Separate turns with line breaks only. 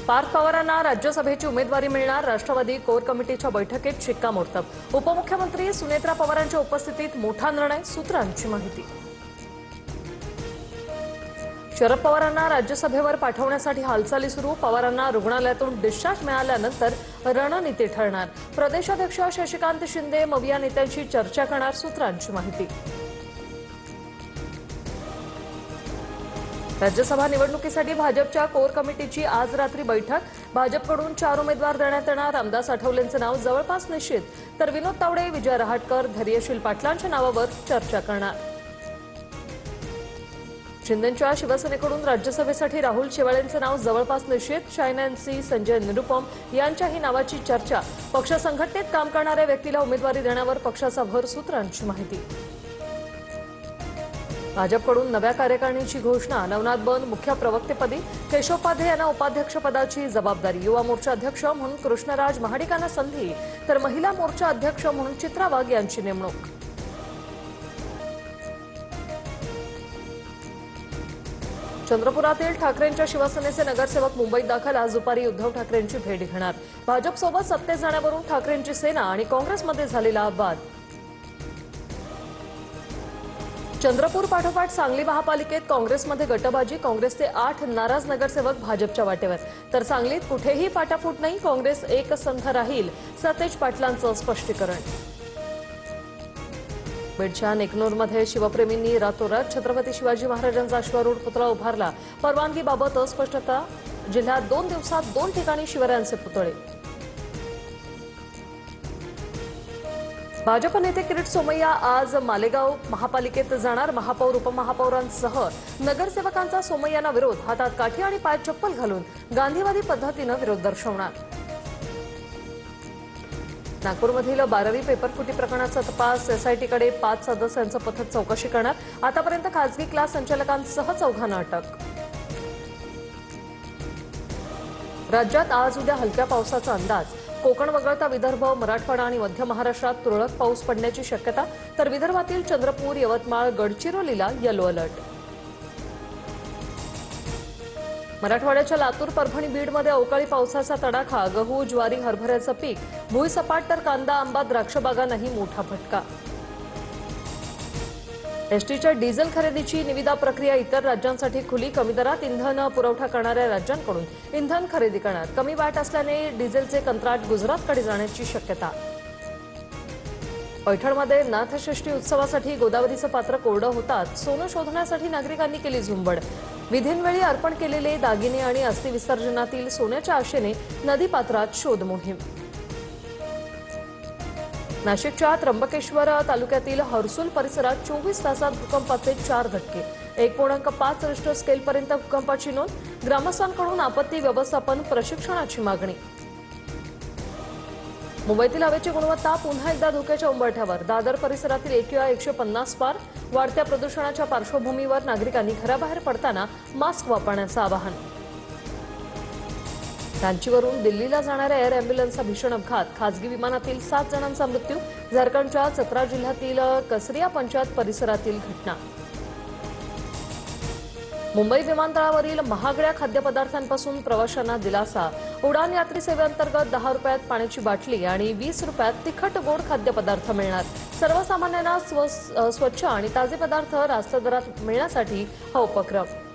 पार्थ पवारांना राज्यसभेची उमेदवारी मिळणार, राष्ट्रवादी कोर कमिटीच्या बैठकीत शिक्कामोर्तब। उपमुख्यमंत्री सुनेत्रा पवारांच्या उपस्थितीत मोठा निर्णय, सूत्रांची माहिती। शरद पवारांना राज्यसभेवर पाठवण्यासाठी हालचाली सुरू, पवारांना रुग्णालयातून डिस्चार्ज मिळाल्यानंतर रणनीती ठरणार। प्रदेशाध्यक्ष शशिकांत शिंदे मविया नेत्यांशी चर्चा करणार, सूत्रांची माहिती। राज्यसभा निवडणुकीसाठी भाजपच्या कोर कमिटीची आज रात्री बैठक। भाजपकडून 4 उमेदवार देण्यात येणार। रामदास आठवलेंचे नाव जवळपास निश्चित, तर विनोद तावडे, विजय रहाटकर, धैर्यशील पाटलांच्या नावावर चर्चा करणार। शिंदेंच्या शिवसेनेकडून राज्यसभेसाठी राहुल शेवाळेंचे नाव जवळपास निश्चित। शायनॅन्सी, संजय निरुपम यांच्याही नावाची चर्चा। पक्ष संघटनेत काम करणाऱ्या व्यक्तीला उमेदवारी देण्यावर पक्षाचा भर, सूत्रांची माहिती। भाजपकडून नव्या कार्यकारिणीची घोषणा। नवनाथ बंद मुख्य प्रवक्तेपदी, केशवोपाध्ये यांना उपाध्यक्षपदाची जबाबदारी। युवा मोर्चा अध्यक्ष म्हणून कृष्णराज महाडिकांना संधी, तर महिला मोर्चा अध्यक्ष म्हणून चित्रा वाघ यांची नेमणूक। चंद्रपुरातील ठाकरेंच्या शिवसेनेचे नगरसेवक मुंबईत दाखल। आज दुपारी उद्धव ठाकरेंची भेट घेणार। भाजपसोबत सत्तेत जाण्यावरून ठाकरेंची सेना आणि काँग्रेसमध्ये झालेला वाद। चंद्रपूर पाठोपाठ सांगली महापालिकेत काँग्रेसमध्ये गटबाजी। काँग्रेसचे 8 नाराज नगरसेवक भाजपच्या वाटेवर, तर सांगलीत कुठेही फाटाफूट नाही, काँग्रेस एक संघ राहील, सतेज पाटलांचं स्पष्टीकरण। बीडच्या नेकनूरमध्ये शिवप्रेमींनी रातोरात छत्रपती शिवाजी महाराजांचा अश्वारूढ पुतळा उभारला। परवानगीबाबत अस्पष्टता। जिल्ह्यात 2 दिवसात 2 ठिकाणी शिवरायांचे पुतळे। भाजप नेते किरीट सोमय्या आज मालेगाव महापालिकेत जाणार। महापौर उपमहापौरांसह नगरसेवकांचा सोमय्यांना विरोध। हातात काठी आणि पायात चप्पल घालून गांधीवादी पद्धतीनं विरोध दर्शवणार। नागपूरमधील 12वी पेपरफुटी प्रकरणाचा तपास। एसआयटीकडे 5 सदस्यांचं पथक चौकशी करणार। आतापर्यंत खासगी क्लास संचालकांसह 4 अटक। राज्यात आज उद्या हलक्या पावसाचा अंदाज। कोकण वगळता विदर्भ, मराठवाडा आणि मध्य महाराष्ट्रात तुरळक पाऊस पडण्याची शक्यता, तर विदर्भातील चंद्रपूर, यवतमाळ, गडचिरोलीला येलो अलर्ट। मराठवाड्याच्या लातूर, परभणी, बीडमध्ये अवकाळी पावसाचा तडाखा। गहू, ज्वारी, हरभऱ्याचं पीक भुईसपाट, तर कांदा, आंबा, द्राक्षबागांनाही मोठा फटका। एसटीच्या डिझेल खरेदीची निविदा प्रक्रिया इतर राज्यांसाठी खुली। कमी दरात इंधन पुरवठा करणाऱ्या राज्यांकडून इंधन खरेदी करणार। कमी वॅट असल्याने डिझेलचे कंत्राट गुजरातकडे जाण्याची शक्यता। पैठणमध्ये नाथषष्ठी उत्सवासाठी गोदावरीचं पात्र कोरडं होतात। सोनं शोधण्यासाठी नागरिकांनी केली झुंबड। विधींवेळी अर्पण केलेले दागिने आणि अस्थि विसर्जनातील सोन्याच्या आशेने नदीपात्रात शोध मोहीम। नाशिकच्या त्र्यंबकेश्वर तालुक्यातील हर्सुल परिसरात 24 तासात भूकंपाचे 4 धक्के। 1.5 रिश्टर स्केलपर्यंत भूकंपाची नोंद। ग्रामस्थांकडून आपत्ती व्यवस्थापन प्रशिक्षणाची मागणी। मुंबईतील हवेची गुणवत्ता पुन्हा एकदा धोक्याच्या उंबरठ्यावर। दादर परिसरातील AQI 150 पार। वाढत्या प्रदूषणाच्या पार्श्वभूमीवर नागरिकांनी घराबाहेर पडताना मास्क वापरण्याचं आवाहन। रांचीवरून दिल्लीला जाणाऱ्या एअर अँब्युलन्सचा भीषण अपघात। खासगी विमानातील 7 जणांचा मृत्यू। झारखंडच्या चतरा जिल्ह्यातील कसरिया पंचायत परिसरातील घटना। मुंबई विमानतळावरील महागड्या खाद्यपदार्थांपासून प्रवाशांना दिलासा। उडान यात्री सेवेअंतर्गत 10 रुपयात पाण्याची बाटली आणि 20 रुपयात तिखट गोड खाद्यपदार्थ मिळणार। सर्वसामान्यांना स्वच्छ आणि ताजे पदार्थ रास्त दरात मिळण्यासाठी हा उपक्रम।